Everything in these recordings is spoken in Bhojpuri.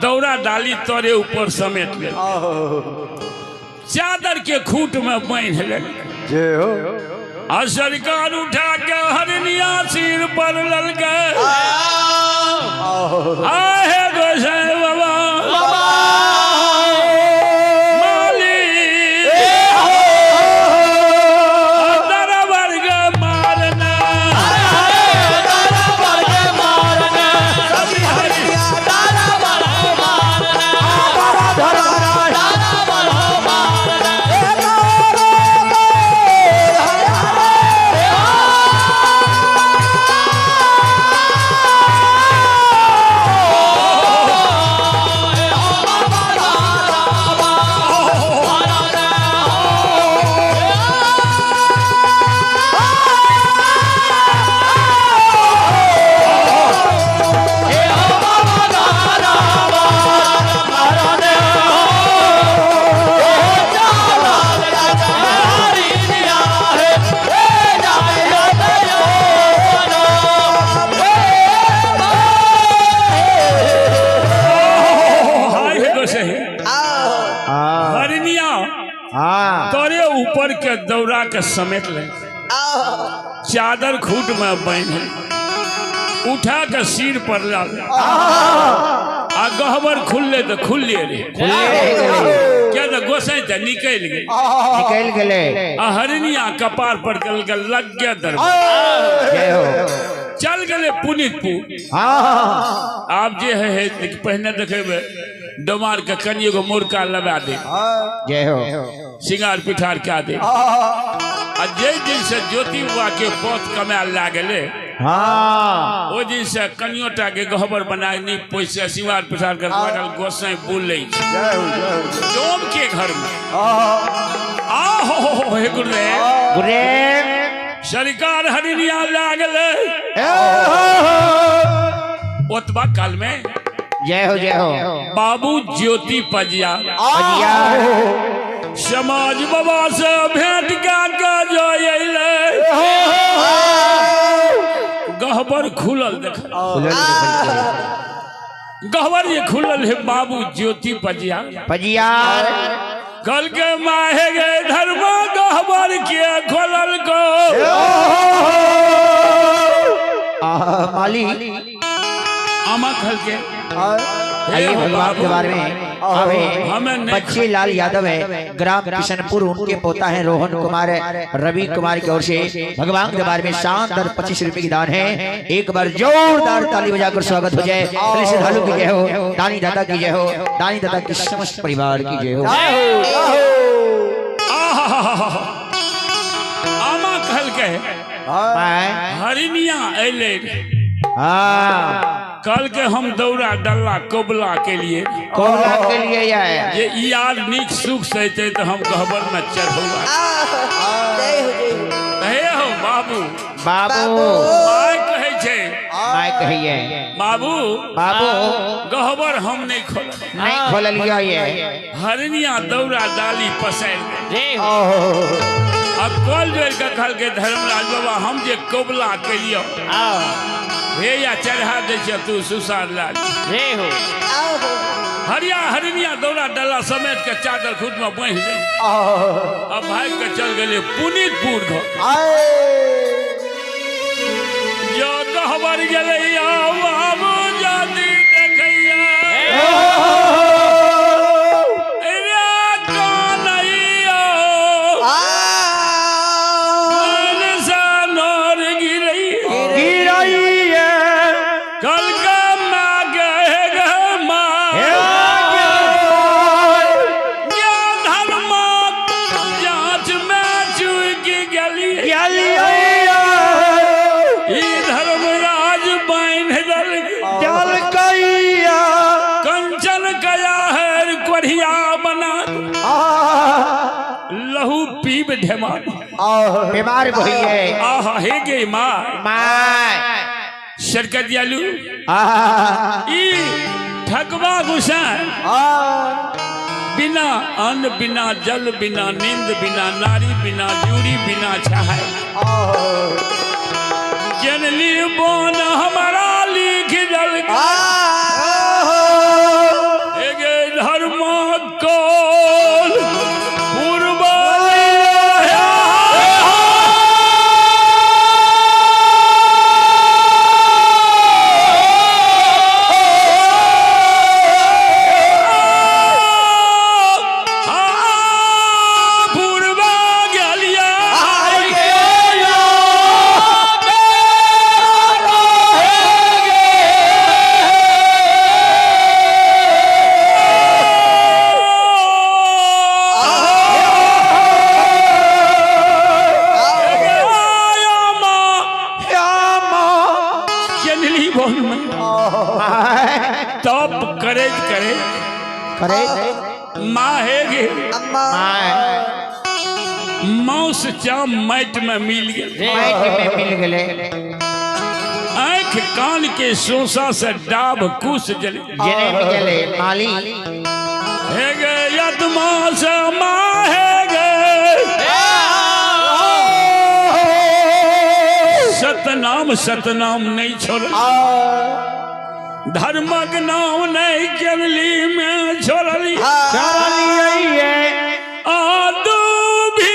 दौरा डाली तोरे ऊपर समेट ले चादर के खूट में बांध ले सरकार उठा के हरनिया सिर पर ललके आहे गोसाई बाबा ऊपर के दौरा के समेट ले चादर खूट में बांध उठा के सिर पर ला आ गहबर खुलले तो खुलले रे क्या तो गोसाई तो निकल गए हरनिया कपार पर लग गया दरबार चल गए पुनितपुर आप जे है पहने देखे डोमार के कनियो को मुर्का लगा दे जय हो सिंगार पिठार क्या दे जे दिन से ज्योति बुआ के पोत कमाल लागले ओ दिन से कनियोटा के गहबर बना नी पैसा सिंगार पिठार कर लागल गोसाई बोले डोम के घर में आ हो हे गुरुदेव सरकार हरनिया लागले ओतबा काल में जय हो बाबू ज्योति पजिया समाज बाबा से भेंट का जो गहबर खुलल देख गहबर ये खुलल है बाबू ज्योति पजिया कल के माहे गए धर्म गहबर के खोलल को माली आमा खल के आइए भगवान के बारे में बच्चे लाल यादव है ग्राम किशनपुर उनके पोता है रोहन कुमार रवि कुमार की ओर से भगवान के बारे में शानदार 25 रुपए की दान है। एक बार जोरदार ताली बजाकर स्वागत हो जाए। श्रद्धालु की जय हो, दानी दाता की जय हो, दानी दाता की समस्त परिवार की जय हो। आमा कहल के हरिनिया अले कल के हम दौरा डल्ला कोबला के लिए ये यार निक सुख सहते तो हम गहबर में चढ़ोगा हो बाबू माय कहे छे बाबू गहबर हम नहीं खोलिया ये हरनिया दौरा डाली पसैल अब कल जोड़ के खल के धर्मराज बाबा हम जे कोबला के लिए हे या चढ़ा दे तू सुसार लाल हो हरिया हरनिया दौरा डला समेत के चादर खुद में बांध दे अब भाई के चल गए पुनितपुर जो गहबर गलैया बाबू जाति देखैया लहू पीब बीमार हे गे सरकत दियालू ठगवा गुसान बिना अन्न बिना जल बिना नींद बिना नारी बिना जूड़ी बिना छाए जनली बोन हमारा लिख दल तप करे करे करे माँ है गे माँ मौस चाम मैट में मिल गए मैट में मिल गए आँख कान के सोसा से डाब कुछ जले जले माली है गे यदमा से माँ है गे सतनाम सतनाम नहीं छोड़ धर्मक नाम नहीं केवली में छोड़ली आदू भी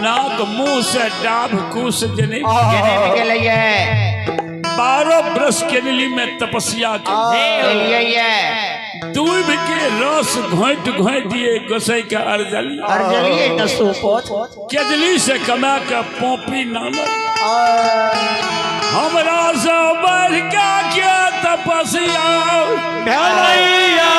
नाक मुंह से डाब कुश जने के लिए 12 बरस के लिए में तपस्या के लिए दूध के रस घोट घोट दिए गोसाई का अर्जलिए केजली से कमा के पोपी नानक हमरा से बढ़ के तपस्या भैया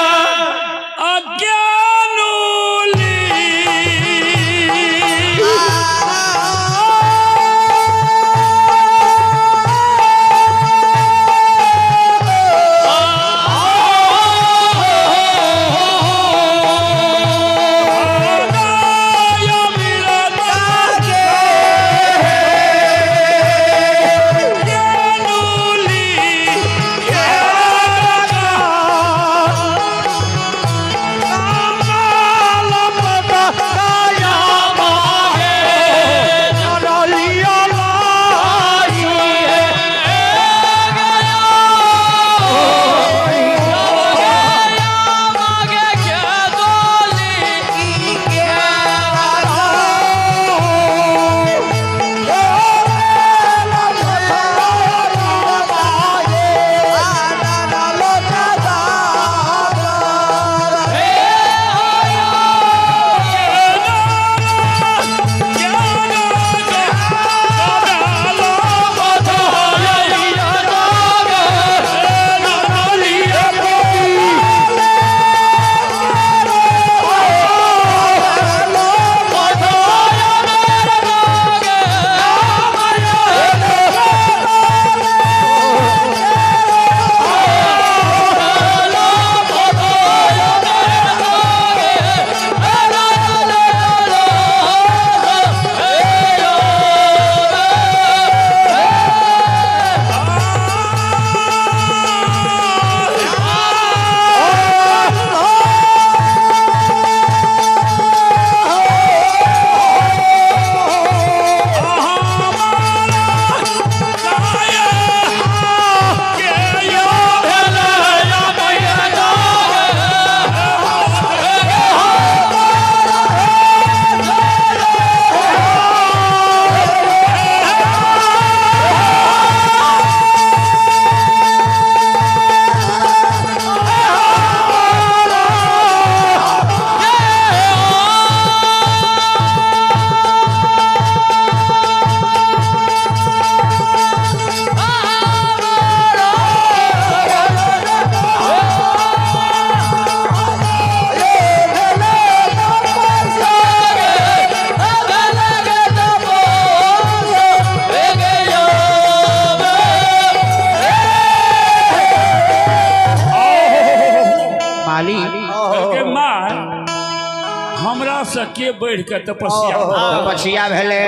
के बढ़ के तपस्या तपस्या भेले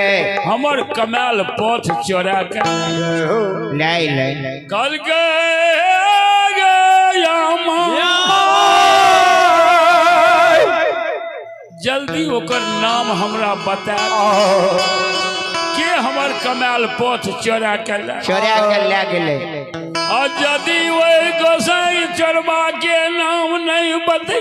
हमर कमाल पथ चोरा के ले कल के जल्दी ओकर नाम हमरा बता के हमर कमाल पथ चोरा के ले गेले और यदि वही गोसाई चोरबा के नाम नहीं बते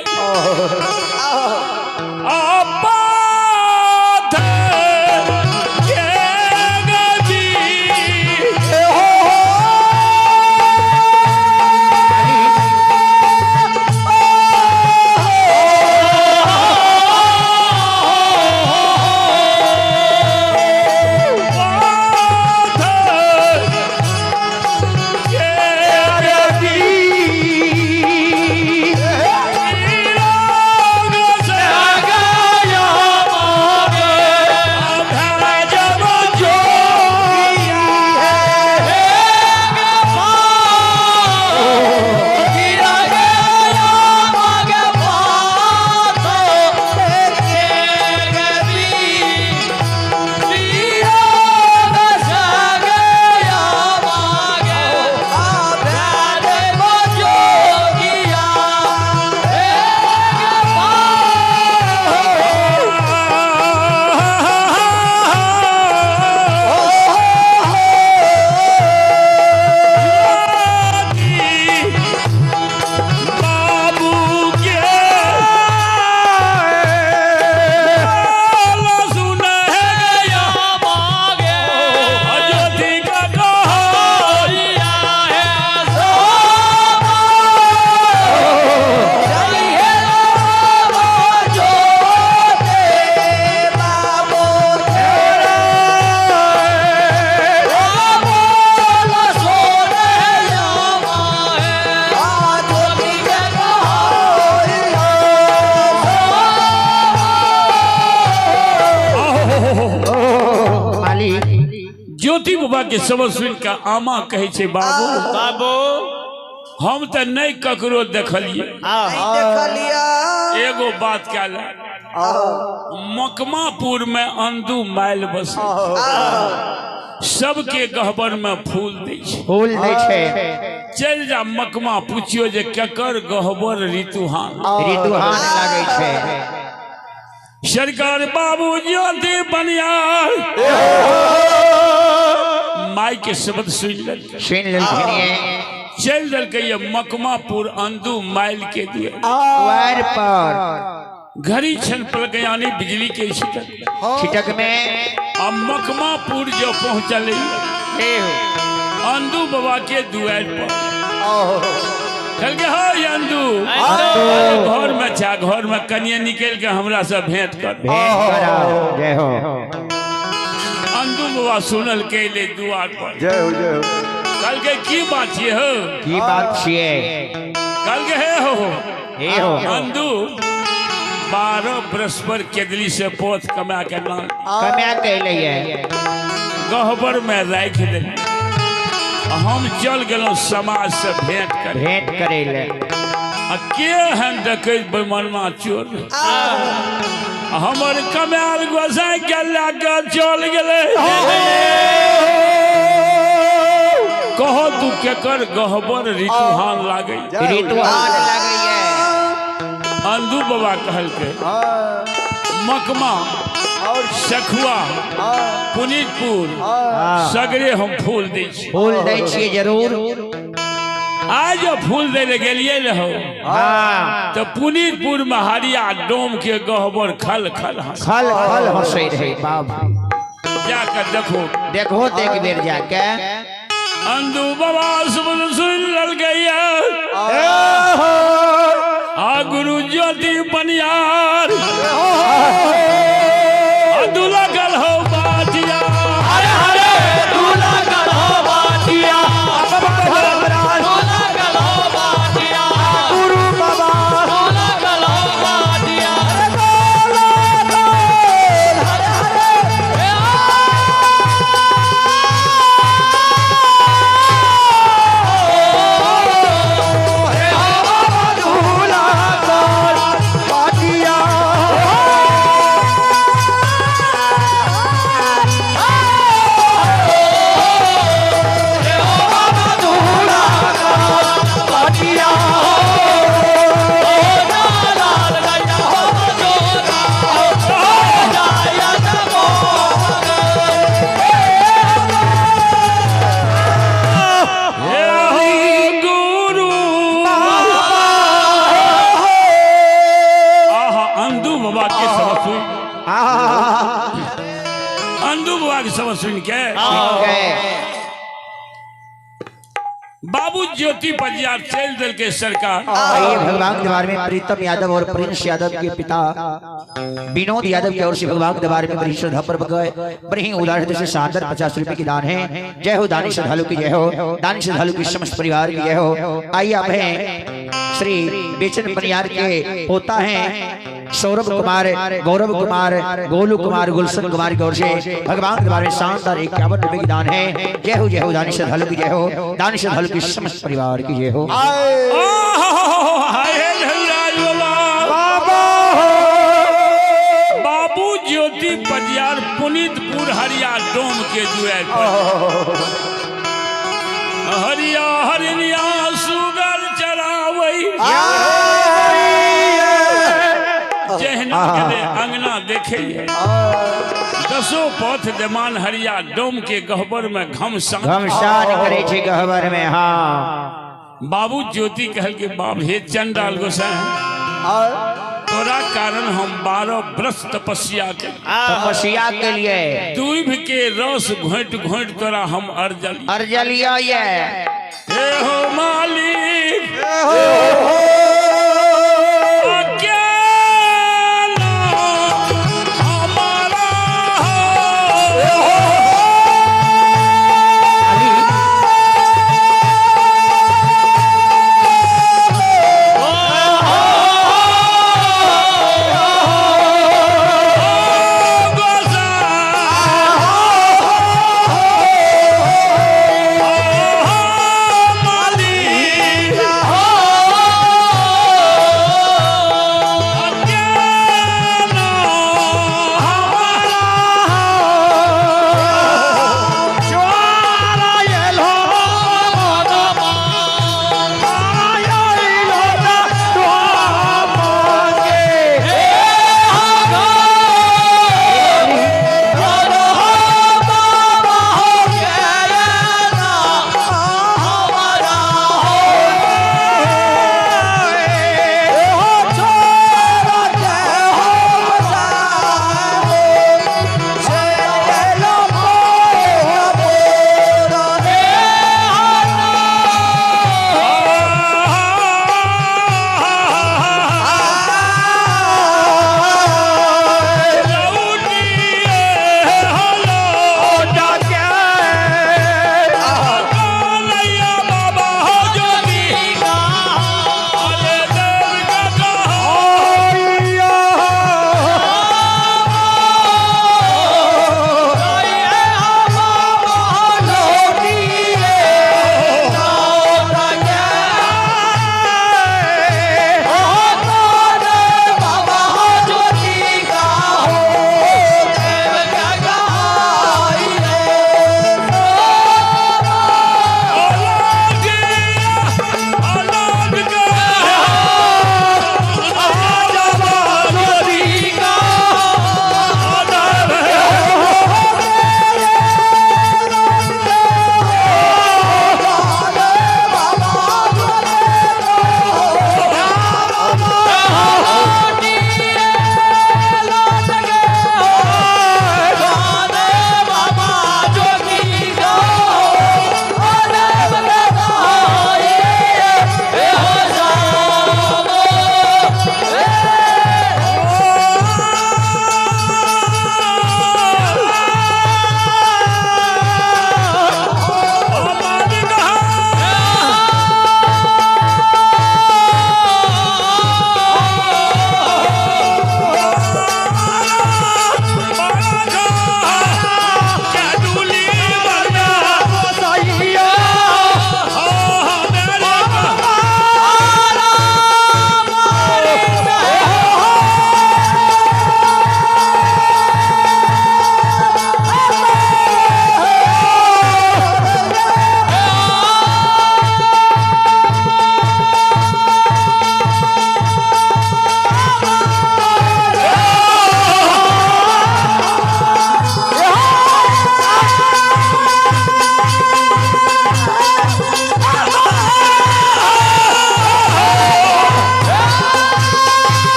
ज्योति बाबा के समझ सुन का आमा कहे छे बाबू बाबू हम तो नहीं ककरो देखलिए एगो बात कहल मकमापुर में अंधु माइल बस सबके गहबर में फूल दै छे चल जा मकमा पूछियो जे केकर गहबर ऋतुहान लागे छे सरकार बाबू ज्योति बनियार माई के शब्द सुन चल दल के ये मकमापुर अंधु माइल के दिए घड़ी छन पल गयानी बिजली के छिटक में अब मकमापुर जो पहुंचल अंधु बाबा के दुआर पर चल के हो अंधु घर में छा घर में कनिए निकल के हमरा से भेंट कर अंधु बाबा सुनल के ले दुआर पर कल के की बात छिए कल के हो अंधु 12 बरस पर केदली से पोत कमा के गहबर में राख दे हम चल गलो समाज से भेंट करे ले के हम डकैत बेमनमा चोर हमर कमाल गोसाई के लाके चल गेले कहो तू केकर गहबर ऋतुहान लागे अंधु बाबा कहल के मकमा और सखुआ पुनीतपुर सगरे हम फूल दै छियै जरूर आज फूल दे गेलिए रहो तो पुनीतपुर में हरिया डोम के गहबर खल खल हंसे रहे बाबू जाकर देखो देख बेर जाके अंधु बाबा सुन लल गया गुरु ज्योति बनियार दूल्हा गल हो बाटिया दूल्हा गल हो बाटिया गुरु बाबा दूल्हा गल हो बाटिया सब सुन के है। बाबू ज्योति बजियार चल दिल के सरकार। आइए भगवान के दरबार में प्रीतम यादव और प्रिंस यादव के पिता विनोद यादव की ओर से भगवान के दरबार में बड़ी श्रद्धा पूर्वक बड़ी उदारता से शानदार 50 रुपए की दान है। जय हो दानी श्रद्धालु की जय हो, दानी श्रद्धालु की समस्त परिवार की जय हो। आइए आप हैं श्री बेचन पनियार के पोता हैं सौरभ कुमार, गौरव कुमार, गोलू कुमार, गुलशन कुमार की ओर से भगवान के दरबार में शानदार 51 रुपए की दान है। जय हो दानी श्रद्धालु की जय हो, दानी श्रद्धालु की समस्त परिवार की जय हो। बाबू ज्योति बजियार पुनीतपुर हरिया डोम के जुए हरिया हरिया सुगर चरावई जहना के अंगना देखे दसो पथ देमान हरिया डोम के गहबर में घमसान करे छे गहबर में। हाँ बाबू ज्योति कहल के बाप हे चंडाल गोसाई तोरा कारण हम 12 वर्ष तपस्या के लिए दूध के रस घोट घोट तोरा हम अर्जलिया हे हो मालिक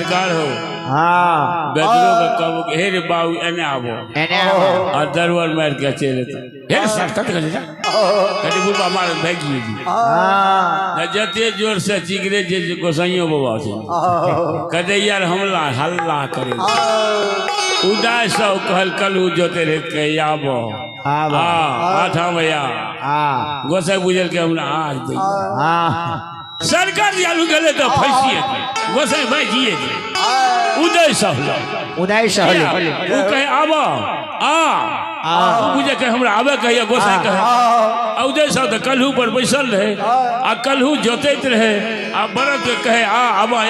सरकार हो हाँ बेदरो का कब हे रे बाबू एने आवो एने आओ। और दरबार मार के चले हे सरकत कर जा कटी बुबा मार भागी जी हाँ जते जोर से चिगरे जे गोसाइयो बाबा छै कदे यार हमला हल्ला करे उदास सब कहल कलू जोते रे के आबो हाँ बा। आठा भैया हाँ गोसाई बुझल के हमरा आज दे हाँ सरकार यालू गले तो फैसिए गोसाई भाई जिए उदय सहल उदय सहल वो कहे आबो आ बुझे के हमरा आबे कहिए गोसाई कहे उदय साहब तो कलहू पर बैसल रहे आ कलहू जोतैत रहे आ बरत के कहे आबो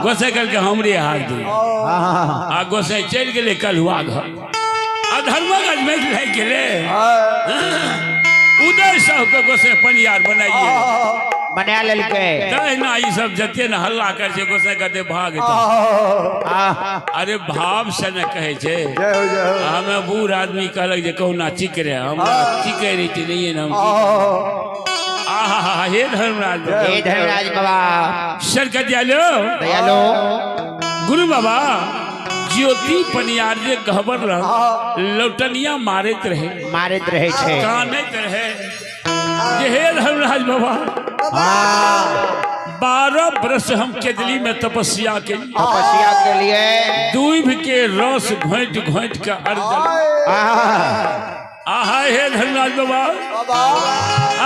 गोसाई कल के हमरे हाथ दे आ गोसाई चल गेले कलहुआ घर आ धर्मगंज में रह गेले उदय साहब के गोसाई पनियार बनाइए बना ललके ना ये सब जते न हल्ला कर छे गोसाई कहते भाग अरे भाव से न कहे छे हमें बूढ़ आदमी कहलक जे कहू ना चिकरे हम चिके रही थी नहीं हम हे धर्मराज हे धर्मराज बाबा सरकत दयालो दयालो गुरु बाबा ज्योति पनियार जे गहबर रह लौटनिया मारत रहे छे कानत रहे जे हे धर्मराज बाबा 12 वर्ष हम केदली में तपस्या के लिए दूध के रस घोंट घोंट के अर्जन आहा हे धर्मराज बाबा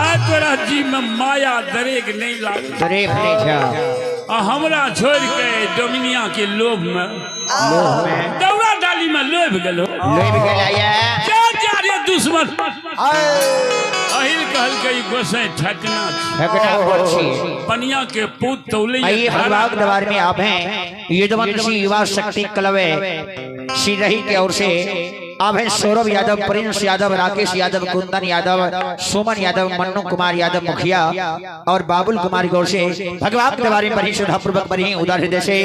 आ तोरा जी में माया दरेक नहीं लागे हमरा छोड़ के डोमिनिया के लोभ में दौड़ा डाली में लोभ गेलो रे दुश्मन अहिल कहल के गोसाई ठकना पनिया के पूत तौले भगवान दरबार में आप हैं युद्धवंशी युवा शक्ति कलवे सिरही के ओर से अब है सौरभ यादव, प्रिंस यादव, राकेश यादव, कुंदन यादव, सुमन यादव, मन्नू कुमार यादव मुखिया और बाबुल कुमार की ओर से भगवान के बारे में बड़ी श्रद्धापूर्वक बड़ी उदार हृदय से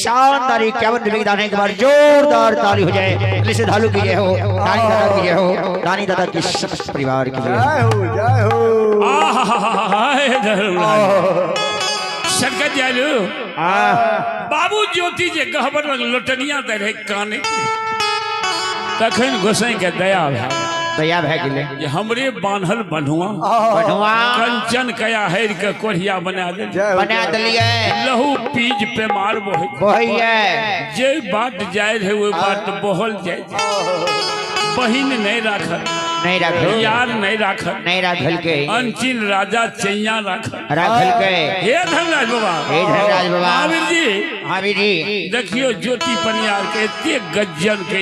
शानदार 51 निवेदन है। एक बार जोरदार ताली हो जाए। श्रद्धालु की जय हो, रानी दादा की जय हो, रानी दादा की समस्त परिवार की जय हो। सरकत जालू बाबू ज्योति जे गहबर लोटनिया दे रहे काने तखन गोसाई के दया भै गेले हमरे बान्हल बन्हुआ कंचन कया हर के कोढ़िया बना दिलिए लहू पीज पे मार बहैया जे बाट जाय रहे वो बाट बहल जाय बहिन नहीं राखल यार नहीं राखल के अंचिल राजा चैया राखल के हे धर्मराज बाबा हामिद जी देखियो ज्योति पनियार के एते गज्जन के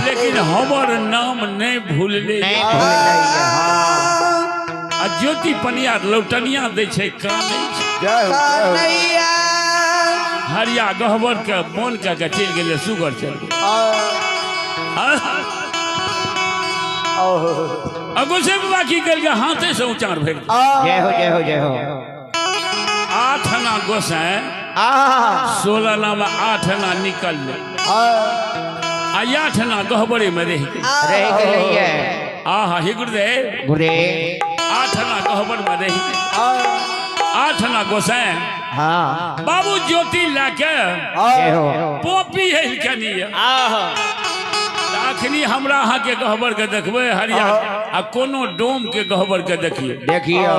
लेकिन हमर नाम नहीं भूलले आ ज्योति पनियार लौटनिया दे छे काने हरिया गहबर के बोन के चल गेले सुगर चल अगो से बाकी कर के हाथे से उचार भेल जय हो जय हो जय हो 8 आना गोसाई 16 आना में 8 आना निकल ले 8 आना गहबरे में रह गए आहा हे गुरुदेव 8 आना गहबर में रह 8 आना गोसाई बाबू ज्योति लाके पोपी है कनी अखनी हमरा अहाँ के गहबर के देखबे हरिया आ कोनो डोम के गहबर के देखियो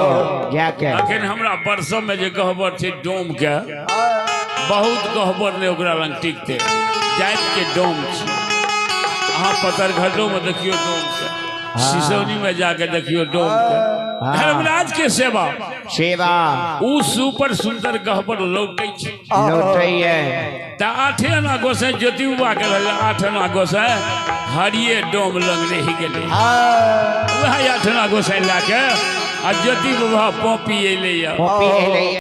जाके अखन हमरा बरसों में जे गहबर छे डोम के बहुत गहबर ने ओकरा रंग टिकते जात के डोम छे अहाँ पतरघाटो में देखियो डोम के सिसौनी में जाके देखियो डोम के धर्मराज के सेवा उ सुपर सुंदर गहबर लौटै छे त 8 आना गोसाई ज्योति बाबा के 8 आना गोसाई हरिये डोम लग रह गेले वह 8 आना गोसाई लाके आ ज्योति बाबा पोपी एले